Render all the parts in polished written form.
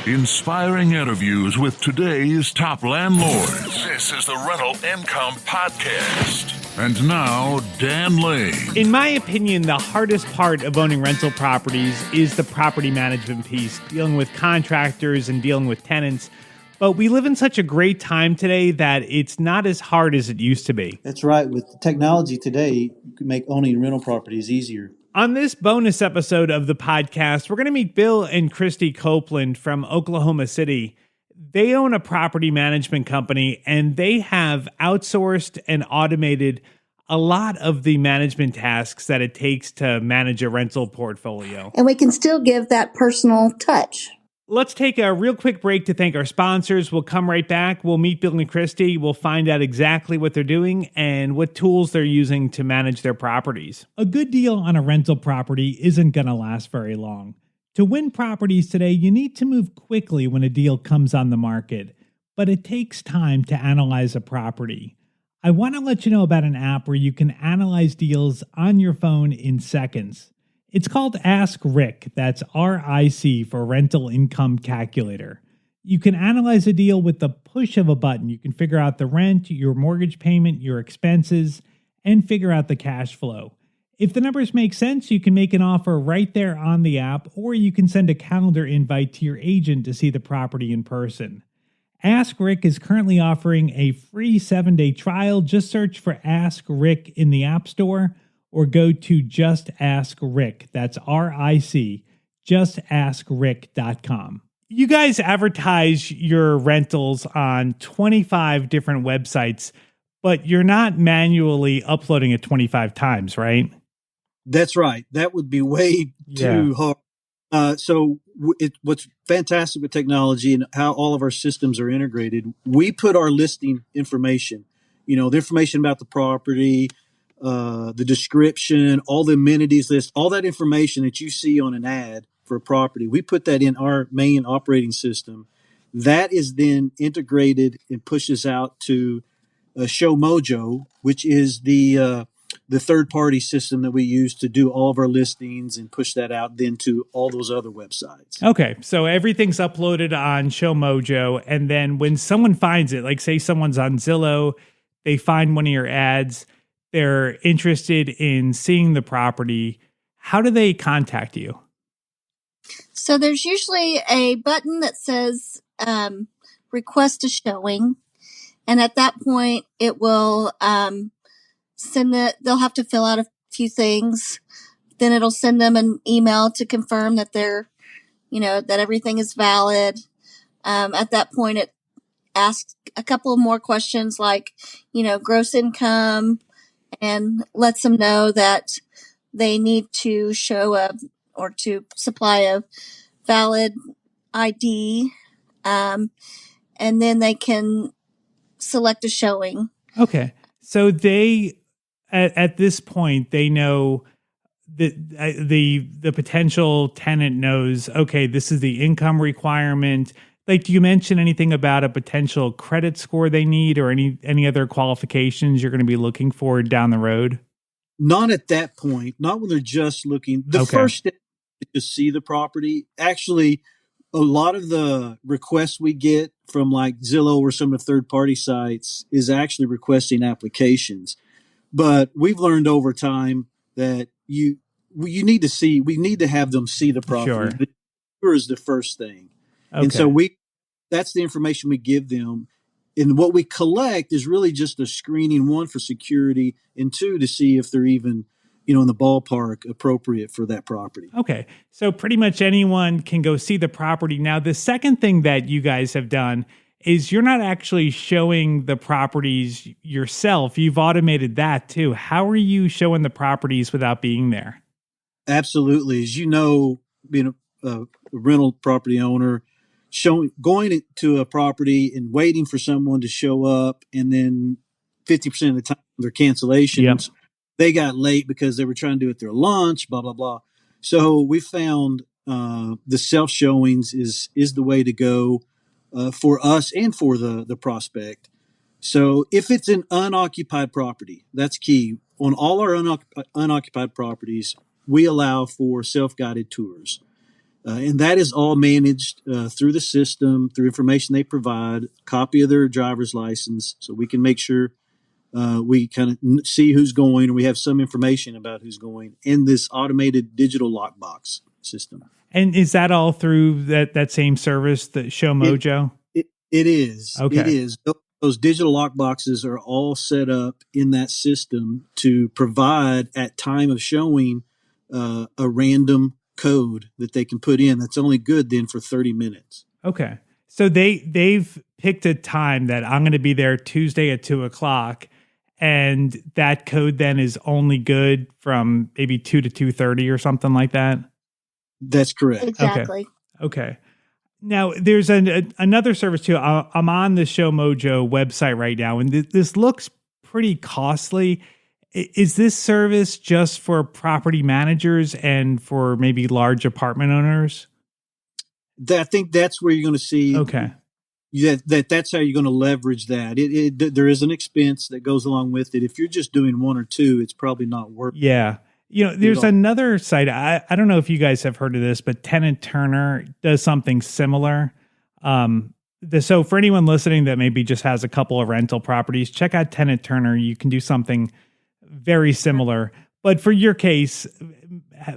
Inspiring interviews with today's top landlords. This is the Rental Income Podcast. And now, Dan Lane. In my opinion, the hardest part of owning rental properties is the property management piece, dealing with contractors and dealing with tenants. But we live in such a great time today that it's not as hard as it used to be. That's right. With technology today, you can make owning rental properties easier. On this bonus episode of the podcast, we're going to meet Bill and Kristy Copeland from Oklahoma City. They own a property management company, and they have outsourced and automated a lot of the management tasks that it takes to manage a rental portfolio. And we can still give that personal touch. Let's take a real quick break to thank our sponsors. We'll come right back. We'll meet Bill and Kristy. We'll find out exactly what they're doing and what tools they're using to manage their properties. A good deal on a rental property isn't going to last very long. To win properties today, you need to move quickly when a deal comes on the market, but it takes time to analyze a property. I want to let you know about an app where you can analyze deals on your phone in seconds. It's called Ask Rick, that's RIC for Rental Income Calculator. You can analyze a deal with the push of a button. You can figure out the rent, your mortgage payment, your expenses, and figure out the cash flow. If the numbers make sense, you can make an offer right there on the app, or you can send a calendar invite to your agent to see the property in person. Ask Rick is currently offering a free 7-day trial. Just search for Ask Rick in the App Store, or go to Just Ask Rick. That's RIC, justaskrick.com. You guys advertise your rentals on 25 different websites, but you're not manually uploading it 25 times, right? That's right. That would be way too hard. What's fantastic with technology and how all of our systems are integrated, we put our listing information, the information about the property, the description, all the amenities list, all that information that you see on an ad for a property, we put that in our main operating system. That is then integrated and pushes out to Show Mojo, which is the third-party system that we use to do all of our listings and push that out then to all those other websites. Okay, so everything's uploaded on Show Mojo, and then when someone finds it, like say someone's on Zillow, they find one of your ads, they're interested in seeing the property, how do they contact you? So there's usually a button that says request a showing. And at that point, it will they'll have to fill out a few things. Then it'll send them an email to confirm that they're, that everything is valid. At that point, it asks a couple of more questions like, gross income, and lets them know that they need to show or to supply a valid ID. And then they can select a showing. Okay. So they, at this point, they know that the potential tenant knows, okay, this is the income requirement. Like, do you mention anything about a potential credit score they need or any other qualifications you're going to be looking for down the road? Not at that point. Not when they're just looking. The first step is to see the property. Actually, a lot of the requests we get from like Zillow or some of the third-party sites is actually requesting applications. But we've learned over time that we need to have them see the property. Sure. The tour is the first thing. Okay. And so that's the information we give them. And what we collect is really just a screening, one, for security, and two, to see if they're even, in the ballpark appropriate for that property. Okay. So pretty much anyone can go see the property. Now, the second thing that you guys have done is you're not actually showing the properties yourself. You've automated that too. How are you showing the properties without being there? Absolutely. As you know, being a rental property owner, going to a property and waiting for someone to show up, and then 50% of the time their cancellations, they got late because they were trying to do it their lunch, blah, blah, blah. So we found the self showings is the way to go for us and for the prospect. So if it's an unoccupied property, that's key. On all our unoccupied properties, we allow for self-guided tours. And that is all managed through the system, through information they provide, copy of their driver's license, so we can make sure we kind of see who's going, or we have some information about who's going in this automated digital lockbox system. And is that all through that same service, the Show Mojo? It is. Okay. It is. Those digital lockboxes are all set up in that system to provide at time of showing a random code that they can put in that's only good then for 30 minutes. Okay. So they've picked a time that I'm going to be there Tuesday at 2:00, and that code then is only good from maybe 2 to 2:30 or something like that. That's correct. Exactly. Okay. Now there's another service too. I'm on the Show Mojo website right now, and this looks pretty costly. Is this service just for property managers and for maybe large apartment owners? I think that's where you're going to see. Okay. That's how you're going to leverage that. There is an expense that goes along with it. If you're just doing one or two, it's probably not worth it. Yeah. There's another site. I don't know if you guys have heard of this, but Tenant Turner does something similar. So for anyone listening that maybe just has a couple of rental properties, check out Tenant Turner. You can do something very similar. But for your case,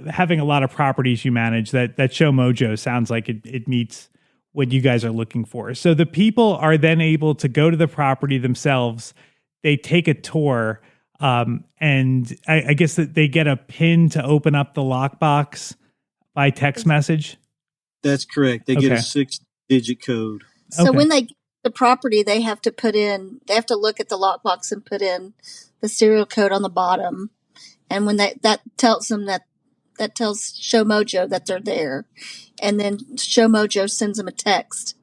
having a lot of properties you manage, that Show Mojo sounds like it meets what you guys are looking for. So the people are then able to go to the property themselves. They take a tour, and I guess that they get a PIN to open up the lockbox by text message. That's correct. They get a 6-digit code. So when they get the property, they have to look at the lockbox and put in the serial code on the bottom. And when that tells them that tells Show Mojo that they're there. And then Show Mojo sends them a text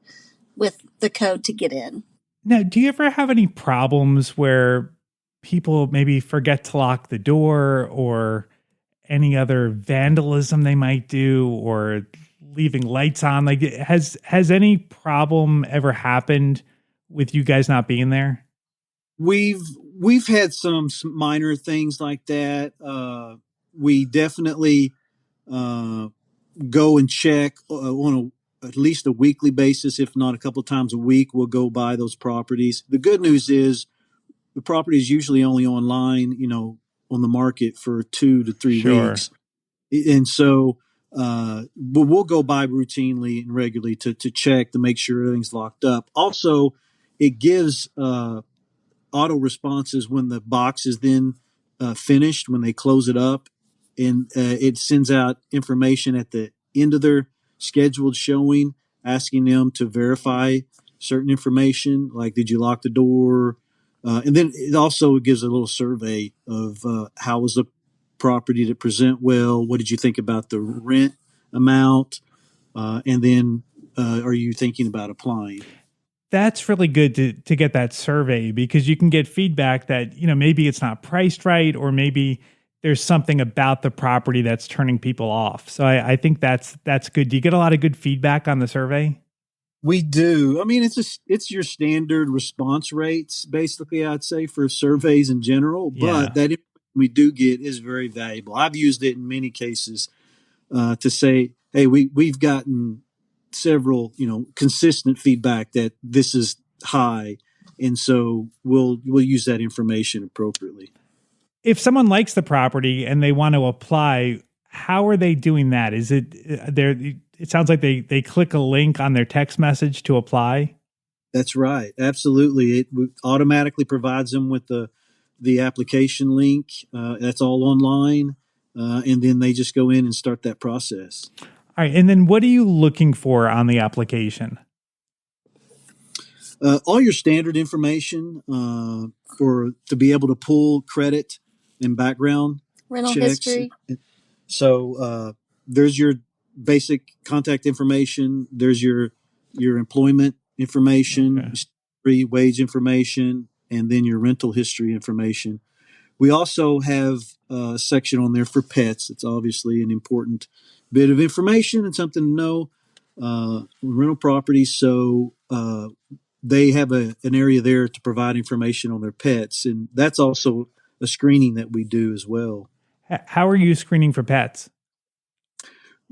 with the code to get in. Now, do you ever have any problems where people maybe forget to lock the door, or any other vandalism they might do, or leaving lights on? Like, has any problem ever happened with you guys not being there? We've had some minor things like that. We definitely go and check on at least a weekly basis, if not a couple of times a week. We'll go by those properties. The good news is the property is usually only online, on the market for 2 to 3 weeks. And so but we'll go by routinely and regularly to check to make sure everything's locked up. Also, it gives auto responses when the box is then finished, when they close it up, and it sends out information at the end of their scheduled showing, asking them to verify certain information, like did you lock the door, and then it also gives a little survey of how was the property to present well, what did you think about the rent amount, and then are you thinking about applying? That's really good to get that survey, because you can get feedback that, maybe it's not priced right, or maybe there's something about the property that's turning people off. So I think that's good. Do you get a lot of good feedback on the survey? We do. I mean, it's your standard response rates, basically, I'd say, for surveys in general. But that information we do get is very valuable. I've used it in many cases to say, hey, we've gotten several, consistent feedback that this is high, and so we'll use that information appropriately. If someone likes the property and they want to apply, how are they doing that? Is it it sounds like they click a link on their text message to apply? That's right. Absolutely. It automatically provides them with the application link. That's all online. And then they just go in and start that process. All right. And then what are you looking for on the application? All your standard information to be able to pull credit and background rental checks. History. So there's your basic contact information. There's your employment information, wage information, and then your rental history information. We also have a section on there for pets. It's obviously an important bit of information and something to know. Rental properties, so they have an area there to provide information on their pets, and that's also a screening that we do as well. How are you screening for pets?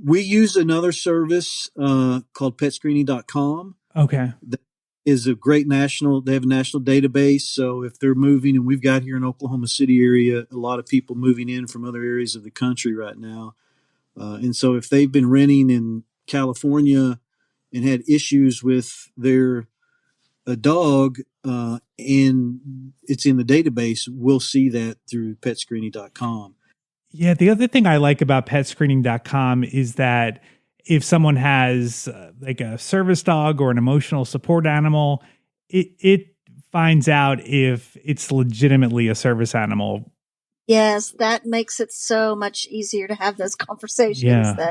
We use another service called petscreening.com. Okay. That is a great they have a national database. So if they're moving, and we've got here in Oklahoma City area, a lot of people moving in from other areas of the country right now. And so if they've been renting in California and had issues with their a dog and it's in the database, we'll see that through petscreening.com. Yeah, the other thing I like about petscreening.com is that if someone has like a service dog or an emotional support animal, it finds out if it's legitimately a service animal. Yes, that makes it so much easier to have those conversations. Yeah.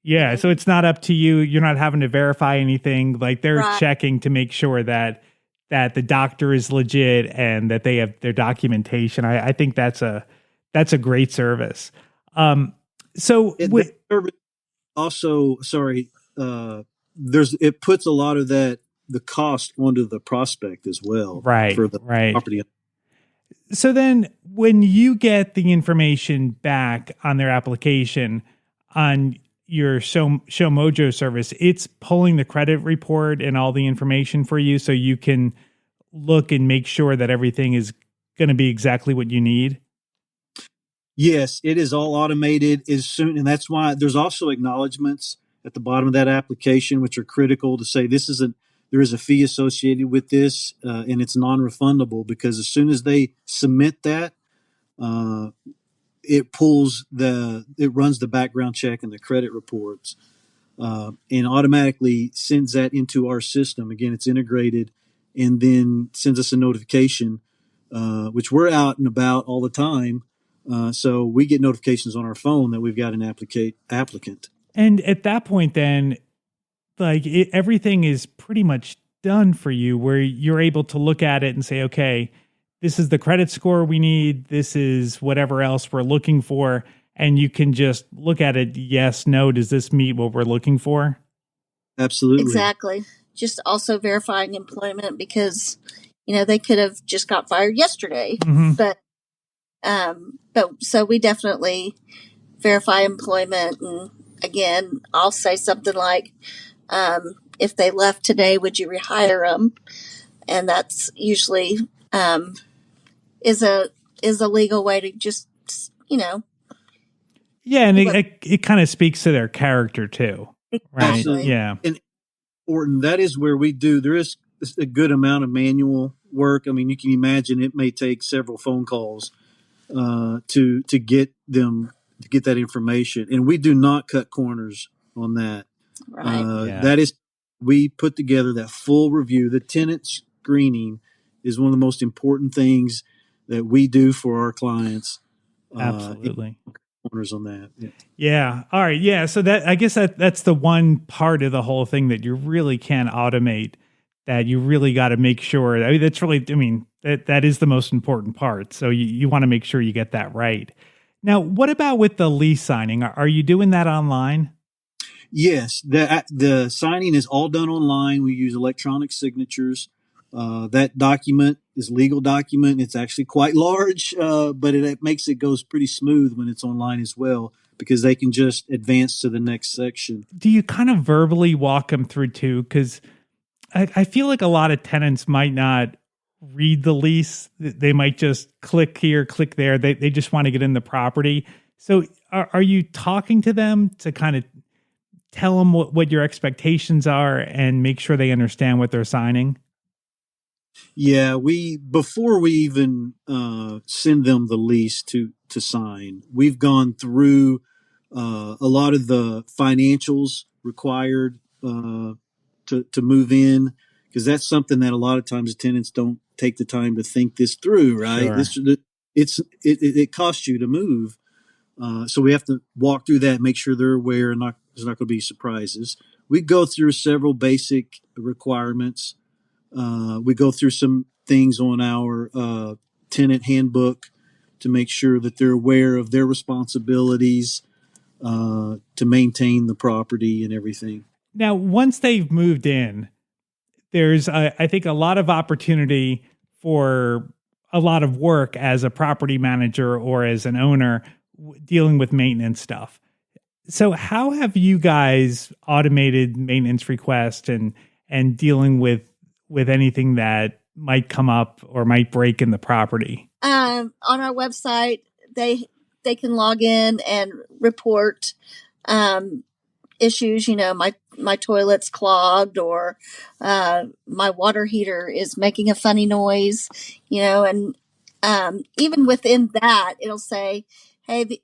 Yeah, so it's not up to you. You're not having to verify anything. Like they're checking to make sure that the doctor is legit and that they have their documentation. I think that's a great service. So also, sorry, it puts a lot of the cost onto the prospect as well, right? For the property. So then, when you get the information back on their application on your Show Mojo service, it's pulling the credit report and all the information for you, so you can look and make sure that everything is going to be exactly what you need. Yes, it is all automated as soon, and that's why there's also acknowledgments at the bottom of that application, which are critical to say there is a fee associated with this, and it's non-refundable, because as soon as they submit that, it runs the background check and the credit reports, and automatically sends that into our system. Again, it's integrated, and then sends us a notification, which we're out and about all the time. So we get notifications on our phone that we've got an applicant. And at that point, then, like everything is pretty much done for you, where you're able to look at it and say, okay, this is the credit score we need. This is whatever else we're looking for. And you can just look at it. Yes, no. Does this meet what we're looking for? Absolutely. Exactly. Just also verifying employment, because, they could have just got fired yesterday, but so we definitely verify employment. And again, I'll say something like, if they left today, would you rehire them? And that's usually, is a legal way to just, Yeah. And it kind of speaks to their character too. Right. Absolutely. Yeah. And important, that is where there is a good amount of manual work. I mean, you can imagine it may take several phone calls to get that information, and we do not cut corners on that. Right. That is, we put together that full review. The tenant screening is one of the most important things that we do for our clients. Absolutely. Corners on that. Yeah. All right. Yeah. So I guess that's the one part of the whole thing that you really can't automate, that you really got to make sure. That is the most important part. So you want to make sure you get that right. Now, what about with the lease signing? Are you doing that online? Yes. The signing is all done online. We use electronic signatures. That document is a legal document. It's actually quite large, but it makes it goes pretty smooth when it's online as well, because they can just advance to the next section. Do you kind of verbally walk them through too? Because I feel like a lot of tenants might not read the lease. They might just click here, click there. They just want to get in the property. So are you talking to them to kind of tell them what your expectations are and make sure they understand what they're signing? Yeah, before we even send them the lease to sign, we've gone through a lot of the financials required to move in, because that's something that a lot of times tenants don't take the time to think this through. Right, Sure. It costs you to move, so we have to walk through that, make sure they're aware, and there's not going to be surprises. We go through several basic requirements. We go through some things on our tenant handbook to make sure that they're aware of their responsibilities to maintain the property and everything. Now, once they've moved in, there's, I think, a lot of opportunity for a lot of work as a property manager or as an owner dealing with maintenance stuff. So how have you guys automated maintenance requests and dealing with anything that might come up or might break in the property? On our website, they can log in and report issues. My toilet's clogged, or my water heater is making a funny noise. And even within that, it'll say, hey,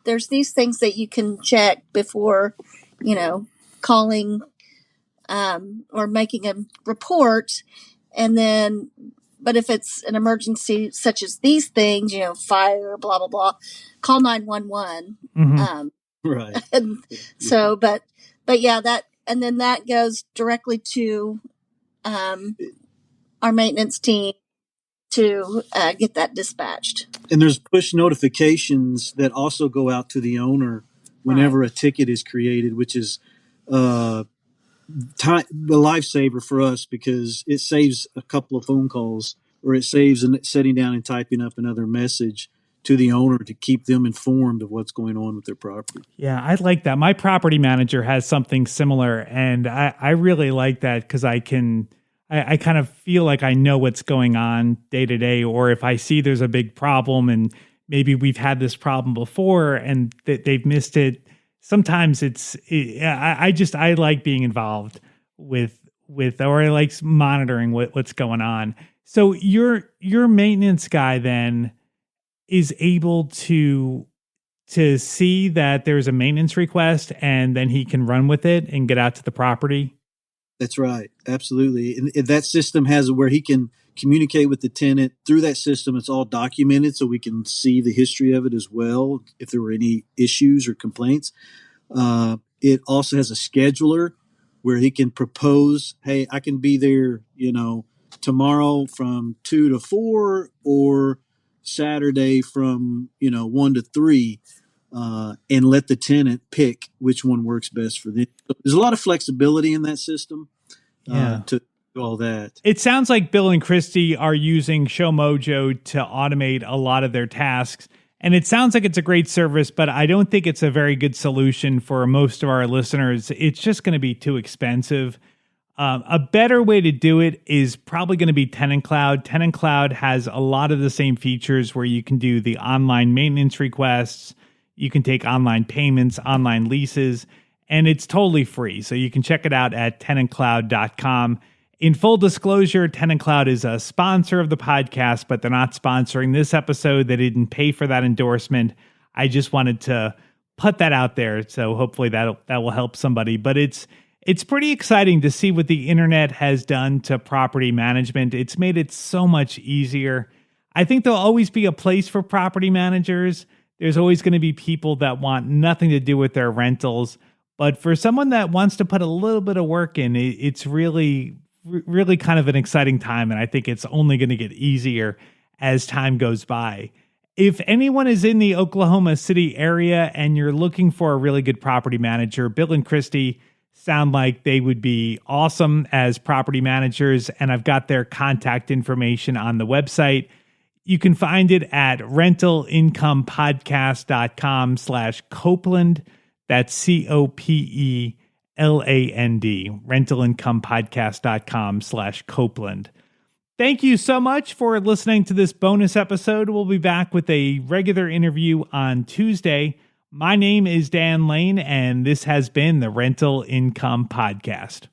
there's these things that you can check before, calling or making a report. And then, but if it's an emergency such as these things, fire, blah, blah, blah, call 911. Mm-hmm. Right. And so, but yeah, and then that goes directly to our maintenance team to get that dispatime. And there's push notifications that also go out to the owner whenever a ticket is created, which is the lifesaver for us, because it saves a couple of phone calls, or it saves setting down and typing up another message to the owner to keep them informed of what's going on with their property. Yeah, I like that. My property manager has something similar, and I really like that because I kind of feel like I know what's going on day to day, or if I see there's a big problem and maybe we've had this problem before and they've missed it. Sometimes I like being involved with, or I like monitoring what's going on. So your maintenance guy then is able to see that there's a maintenance request, and then he can run with it and get out to the property. That's right. Absolutely. And that system has where he can communicate with the tenant through that system. It's all documented, so we can see the history of it as well, if there were any issues or complaints. It also has a scheduler where he can propose, hey, I can be there, tomorrow from 2 to 4, or Saturday from, 1 to 3, and let the tenant pick which one works best for them. So there's a lot of flexibility in that system to do all that. It sounds like Bill and Kristy are using ShowMojo to automate a lot of their tasks. And it sounds like it's a great service, but I don't think it's a very good solution for most of our listeners. It's just going to be too expensive. A better way to do it is probably going to be Tenant Cloud. Tenant Cloud has a lot of the same features where you can do the online maintenance requests, you can take online payments, online leases, and it's totally free. So you can check it out at tenantcloud.com. In full disclosure, Tenant Cloud is a sponsor of the podcast, but they're not sponsoring this episode. They didn't pay for that endorsement. I just wanted to put that out there. So hopefully that will help somebody. But it's pretty exciting to see what the internet has done to property management. It's made it so much easier. I think there'll always be a place for property managers. There's always going to be people that want nothing to do with their rentals. But for someone that wants to put a little bit of work in, it's really kind of an exciting time. And I think it's only going to get easier as time goes by. If anyone is in the Oklahoma City area and you're looking for a really good property manager, Bill and Kristy sound like they would be awesome as property managers. And I've got their contact information on the website. You can find it at rentalincomepodcast.com/Copeland. That's COPELAND, rentalincomepodcast.com/Copeland. Thank you so much for listening to this bonus episode. We'll be back with a regular interview on Tuesday. My name is Dan Lane, and this has been the Rental Income Podcast.